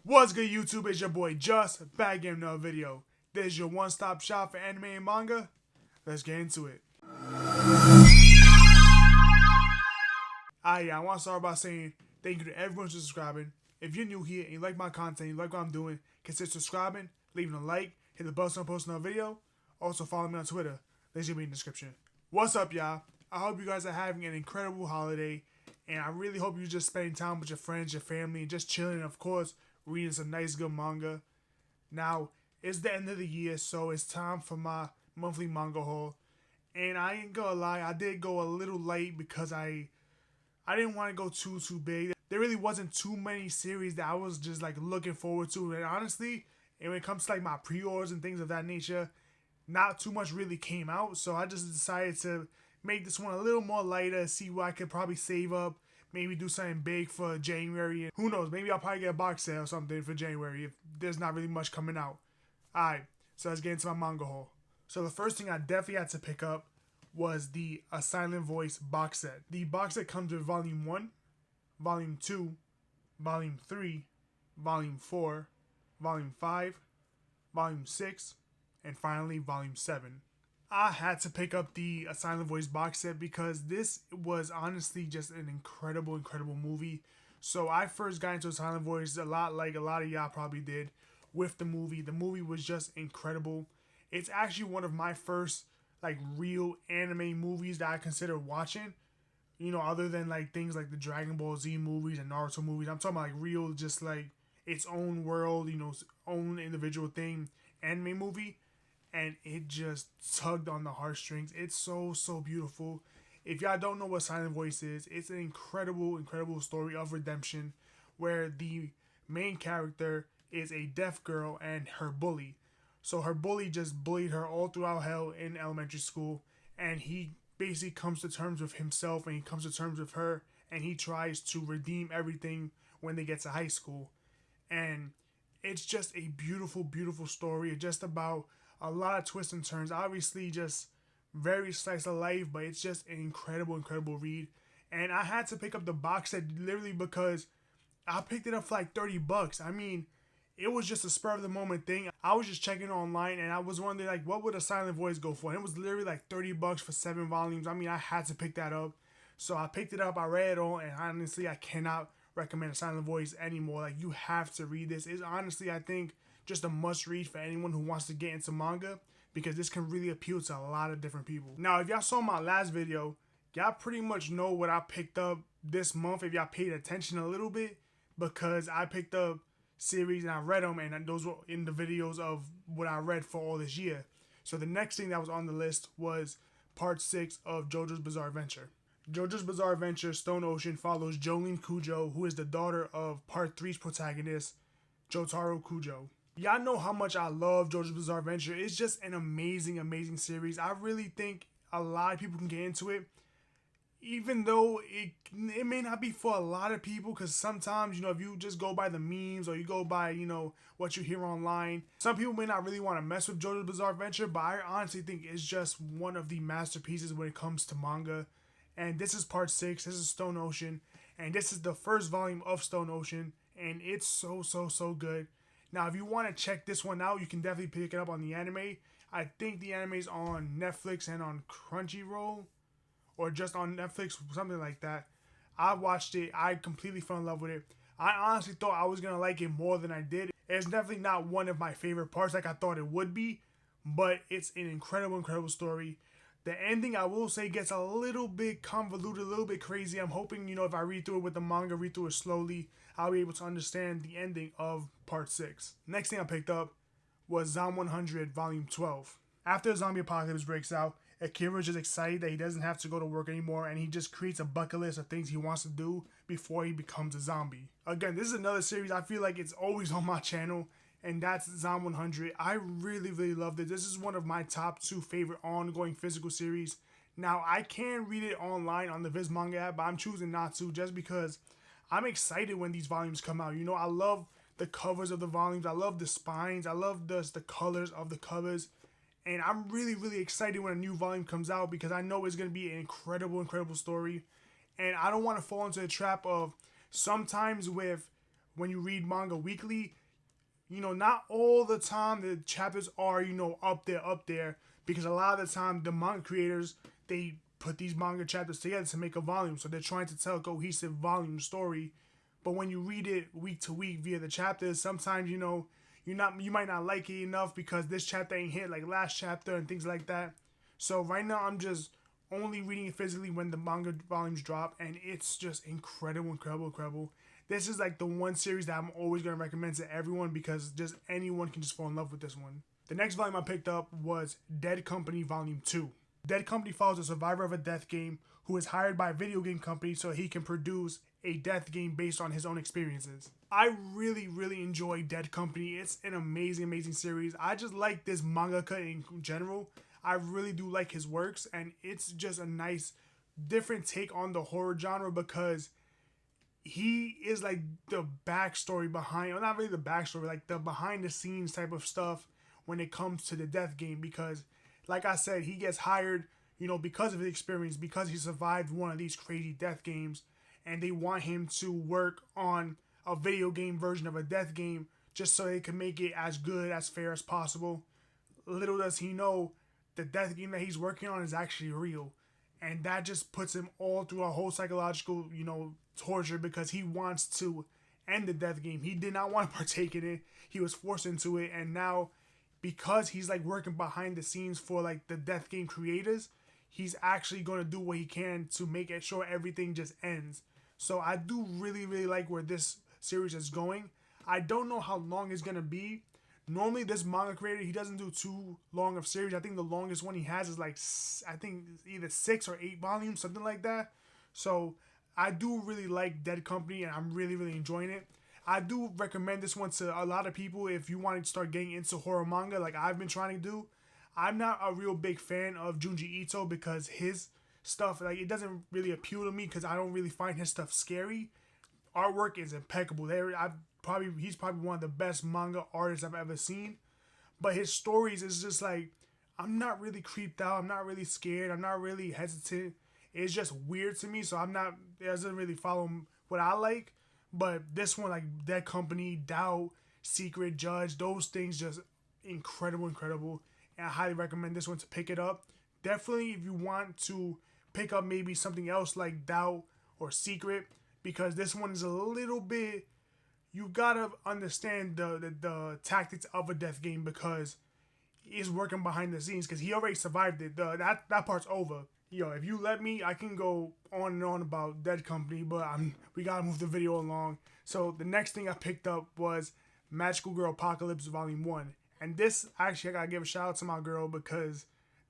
What's good, YouTube? It's your boy Just back in another video. This is your one-stop shop for anime and manga. Let's get into it. I want to start by saying thank you to everyone for subscribing. If you're new here and you like my content, you like what I'm doing, consider subscribing, leaving a like, hit the bell so I post another video. Also follow me on Twitter. Links will be in the description. What's up, y'all? I hope you guys are having an incredible holiday, and I really hope you're just spending time with your friends, your family, and just chilling, and of course, reading some nice good manga. Now, it's the end of the year, so it's time for my monthly manga haul. And I ain't gonna lie, I did go a little late because I didn't want to go too big. There really wasn't too many series that I was just like looking forward to. And honestly, and when it comes to like my pre-orders and things of that nature, not too much really came out. So I just decided to make this one a little more lighter, see what I could probably save up, maybe do something big for January. And who knows, maybe I'll probably get a box set or something for January if there's not really much coming out. Alright, so let's get into my manga haul. So the first thing I definitely had to pick up was the A Silent Voice box set. The box set comes with Volume 1, Volume 2, Volume 3, Volume 4, Volume 5, Volume 6, and finally Volume 7. I had to pick up the A Silent Voice box set because this was honestly just an incredible movie. So I first got into A Silent Voice a lot like a lot of y'all probably did with the movie. The movie was just incredible. It's actually one of my first like real anime movies that I consider watching. You know, other than like things like the Dragon Ball Z movies and Naruto movies. I'm talking about like real, just like its own world, you know, its own individual thing anime movie. And it just tugged on the heartstrings. It's so beautiful. If y'all don't know what Silent Voice is, it's an incredible story of redemption where the main character is a deaf girl and her bully. So her bully just bullied her all throughout hell in elementary school, and he basically comes to terms with himself and he comes to terms with her, and he tries to redeem everything when they get to high school. And it's just a beautiful story. It's just about a lot of twists and turns. Obviously just very slice of life, but it's just an incredible read. And I had to pick up the box set literally because I picked it up for like $30. I mean, it was just a spur of the moment thing. I was just checking online and I was wondering like what would A Silent Voice go for? And it was literally like $30 for 7 volumes. I mean, I had to pick that up. So I picked it up, I read it all, and honestly I cannot recommend A Silent Voice anymore. Like, you have to read this. It's honestly, I think, just a must read for anyone who wants to get into manga, because this can really appeal to a lot of different people. Now, if y'all saw my last video, y'all pretty much know what I picked up this month if y'all paid attention a little bit, because I picked up series and I read them, and those were in the videos of what I read for all this year. So the next thing that was on the list was part 6 of JoJo's Bizarre Adventure. JoJo's Bizarre Adventure Stone Ocean follows Jolene Kujo, who is the daughter of part 3's protagonist, Jotaro Kujo. Y'all know how much I love JoJo's Bizarre Adventure. It's just an amazing series. I really think a lot of people can get into it, even though it may not be for a lot of people, because sometimes, you know, if you just go by the memes or you go by, you know, what you hear online, some people may not really want to mess with JoJo's Bizarre Adventure, but I honestly think it's just one of the masterpieces when it comes to manga. And this is part 6, this is Stone Ocean, and this is the first volume of Stone Ocean, and it's so good. Now, if you want to check this one out, you can definitely pick it up on the anime. I think the anime is on Netflix and on Crunchyroll, or just on Netflix, something like that. I watched it. I completely fell in love with it. I honestly thought I was going to like it more than I did. It's definitely not one of my favorite parts like I thought it would be, but it's an incredible story. The ending, I will say, gets a little bit convoluted, a little bit crazy. I'm hoping, you know, if I read through it with the manga, read through it slowly, I'll be able to understand the ending of part 6. Next thing I picked up was Zom 100 Volume 12. After a zombie apocalypse breaks out, Akira is just excited that he doesn't have to go to work anymore, and he just creates a bucket list of things he wants to do before he becomes a zombie. Again, this is another series I feel like it's always on my channel, and that's Zom 100. I really loved it. This is one of my top 2 favorite ongoing physical series. Now, I can read it online on the Viz Manga app, but I'm choosing not to just because I'm excited when these volumes come out. You know, I love the covers of the volumes. I love the spines. I love the colors of the covers. And I'm really excited when a new volume comes out, because I know it's going to be an incredible story. And I don't want to fall into the trap of sometimes with when you read manga weekly, not all the time the chapters are, up there, because a lot of the time the manga creators, they put these manga chapters together to make a volume. So they're trying to tell a cohesive volume story. But when you read it week to week via the chapters, sometimes, you might not like it enough because this chapter ain't hit like last chapter and things like that. So right now I'm just only reading it physically when the manga volumes drop, and it's just incredible. This is like the one series that I'm always going to recommend to everyone because just anyone can just fall in love with this one. The next volume I picked up was Dead Company Volume 2. Dead Company follows a survivor of a death game who is hired by a video game company so he can produce a death game based on his own experiences. I really enjoy Dead Company. It's an amazing series. I just like this mangaka in general. I really do like his works, and it's just a nice different take on the horror genre because he is like the backstory behind, well, not really the backstory, like the behind the scenes type of stuff when it comes to the death game. Because like I said, he gets hired, because of his experience, because he survived one of these crazy death games, and they want him to work on a video game version of a death game just so they can make it as good, as fair as possible. Little does he know, the death game that he's working on is actually real. And that just puts him all through a whole psychological, torture because he wants to end the death game. He did not want to partake in it. He was forced into it. And now, because he's like working behind the scenes for like the death game creators, he's actually going to do what he can to make it sure everything just ends. So I do really like where this series is going. I don't know how long it's going to be. Normally, this manga creator, he doesn't do too long of series. I think the longest one he has is like, I think either 6 or 8 volumes, something like that. So I do really like Dead Company, and I'm really enjoying it. I do recommend this one to a lot of people if you want to start getting into horror manga like I've been trying to do. I'm not a real big fan of Junji Ito because his stuff, like, it doesn't really appeal to me because I don't really find his stuff scary. Artwork is impeccable. He's probably one of the best manga artists I've ever seen. But his stories is just like, I'm not really creeped out. I'm not really scared. I'm not really hesitant. It's just weird to me. So it doesn't really follow what I like. But this one, like Dead Company, Doubt, Secret, Judge, those things just incredible. And I highly recommend this one to pick it up. Definitely if you want to pick up maybe something else like Doubt or Secret, because this one is a little bit, you gotta understand the tactics of a death game because he's working behind the scenes because he already survived it. That part's over. If you let me, I can go on and on about Dead Company, but we gotta move the video along. So the next thing I picked up was Magical Girl Apocalypse Volume 1. And this, actually, I gotta give a shout out to my girl because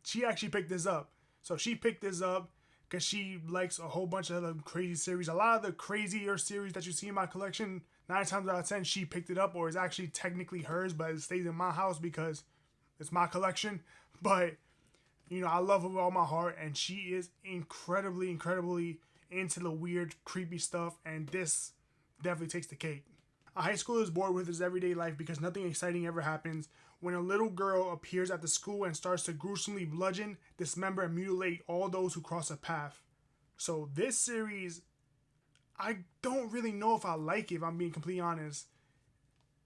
she actually picked this up. So she picked this up because she likes a whole bunch of other crazy series. A lot of the crazier series that you see in my collection, 9 times out of 10, she picked it up, or is actually technically hers, but it stays in my house because it's my collection. But, I love her with all my heart, and she is incredibly into the weird, creepy stuff, and this definitely takes the cake. A high schooler is bored with his everyday life because nothing exciting ever happens when a little girl appears at the school and starts to gruesomely bludgeon, dismember, and mutilate all those who cross her path. So this series, I don't really know if I like it, if I'm being completely honest.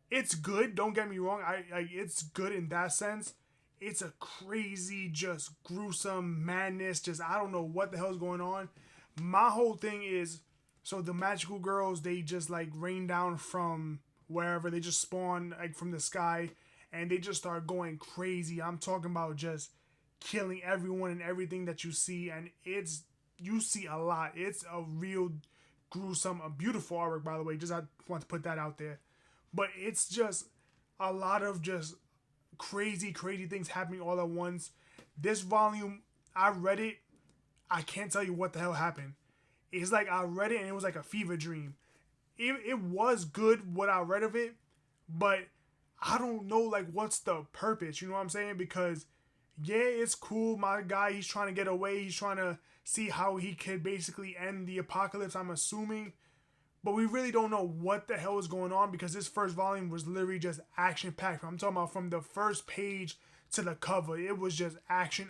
It's good, don't get me wrong. It's good in that sense. It's a crazy, just gruesome madness. Just, I don't know what the hell is going on. My whole thing is, so the magical girls, they just like rain down from wherever. They just spawn like from the sky and they just start going crazy. I'm talking about just killing everyone and everything that you see. And you see a lot. It's a real gruesome, a beautiful artwork, by the way. Just, I want to put that out there. But it's just a lot of just crazy things happening all at once. This volume, I read it. I can't tell you what the hell happened. It's like I read it and it was like a fever dream. It was good what I read of it, but I don't know like what's the purpose. You know what I'm saying? Because yeah, it's cool. My guy, he's trying to get away. He's trying to see how he could basically end the apocalypse, I'm assuming. But we really don't know what the hell is going on because this first volume was literally just action-packed. I'm talking about from the first page to the cover. It was just action.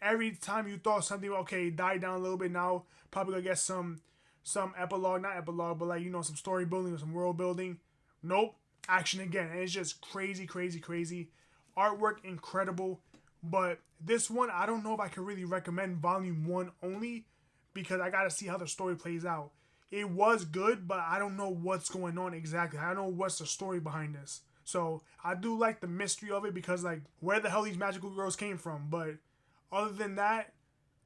Every time you thought something, okay, died down a little bit now, probably gonna get some some epilogue, not epilogue, but like, you know, some story building or some world building. Nope. Action again. And it's just crazy, crazy, crazy. Artwork incredible. But this one, I don't know if I can really recommend volume 1 only, because I gotta see how the story plays out. It was good, but I don't know what's going on exactly. I don't know what's the story behind this. So I do like the mystery of it, because like, where the hell these magical girls came from. But other than that,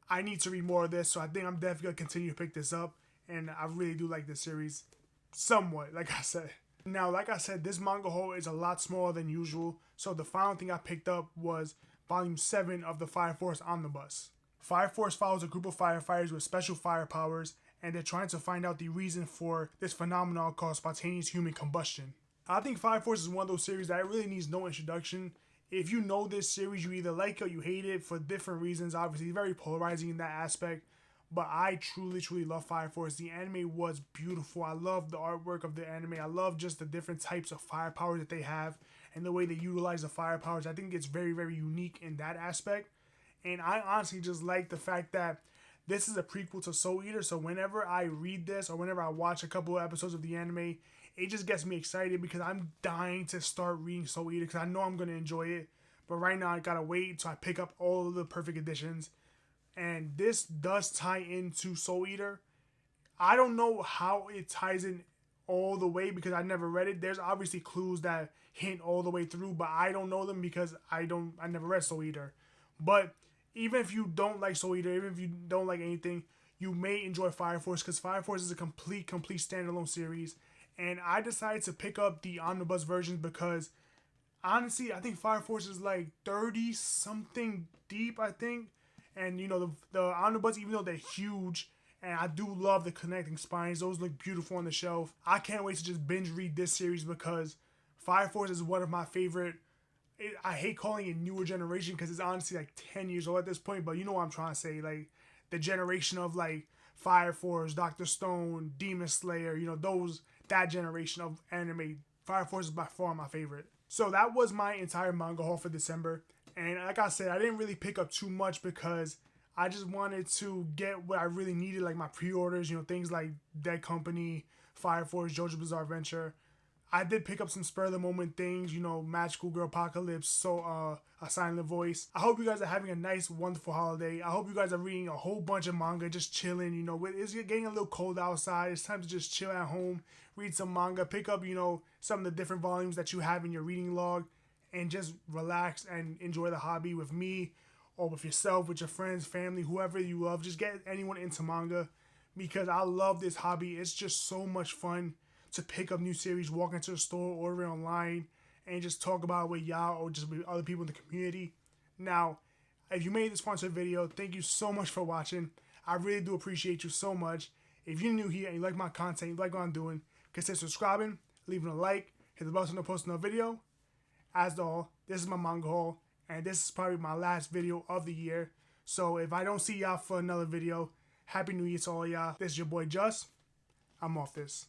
I need to read more of this. So I think I'm definitely gonna continue to pick this up. And I really do like this series somewhat, like I said. Now, like I said, this manga haul is a lot smaller than usual. So the final thing I picked up was volume 7 of the Fire Force Omnibus. Fire Force follows a group of firefighters with special fire powers, and they're trying to find out the reason for this phenomenon called spontaneous human combustion. I think Fire Force is one of those series that really needs no introduction. If you know this series, you either like it or you hate it for different reasons. Obviously, very polarizing in that aspect. But I truly, truly love Fire Force. The anime was beautiful. I love the artwork of the anime. I love just the different types of fire powers that they have and the way they utilize the fire powers. I think it's very, very unique in that aspect. And I honestly just like the fact that this is a prequel to Soul Eater. So whenever I read this or whenever I watch a couple of episodes of the anime, it just gets me excited, because I'm dying to start reading Soul Eater, because I know I'm going to enjoy it. But right now I got to wait until I pick up all of the perfect editions. And this does tie into Soul Eater. I don't know how it ties in all the way, because I never read it. There's obviously clues that hint all the way through, but I don't know them because I never read Soul Eater. But even if you don't like Soul Eater, even if you don't like anything, you may enjoy Fire Force, because Fire Force is a complete standalone series. And I decided to pick up the omnibus versions because honestly, I think Fire Force is like 30 something deep, I think. And you know, the omnibus, even though they're huge, and I do love the connecting spines, those look beautiful on the shelf. I can't wait to just binge read this series, because Fire Force is one of my favorite. I hate calling it newer generation, because it's honestly like 10 years old at this point, but you know what I'm trying to say. Like, the generation of like Fire Force, Dr. Stone, Demon Slayer, you know, that generation of anime. Fire Force is by far my favorite. So that was my entire manga haul for December. And like I said, I didn't really pick up too much, because I just wanted to get what I really needed, like my pre-orders, you know, things like Dead Company, Fire Force, JoJo's Bizarre Adventure. I did pick up some spur of the moment things, you know, Magical Girl Apocalypse, so A Silent Voice. I hope you guys are having a nice, wonderful holiday. I hope you guys are reading a whole bunch of manga, just chilling, you know. It's getting a little cold outside. It's time to just chill at home, read some manga, pick up, you know, some of the different volumes that you have in your reading log, and just relax and enjoy the hobby with me or with yourself, with your friends, family, whoever you love. Just get anyone into manga, because I love this hobby. It's just so much fun to pick up new series, walk into the store, order it online, and just talk about it with y'all or just with other people in the community. Now, if you made this sponsored video, thank you so much for watching. I really do appreciate you so much. If you're new here and you like my content, you like what I'm doing, consider subscribing, leaving a like, hit the bell so to post another video. As all, this is my manga haul, and this is probably my last video of the year. So if I don't see y'all for another video, Happy New Year to all y'all. This is your boy Just. I'm off this.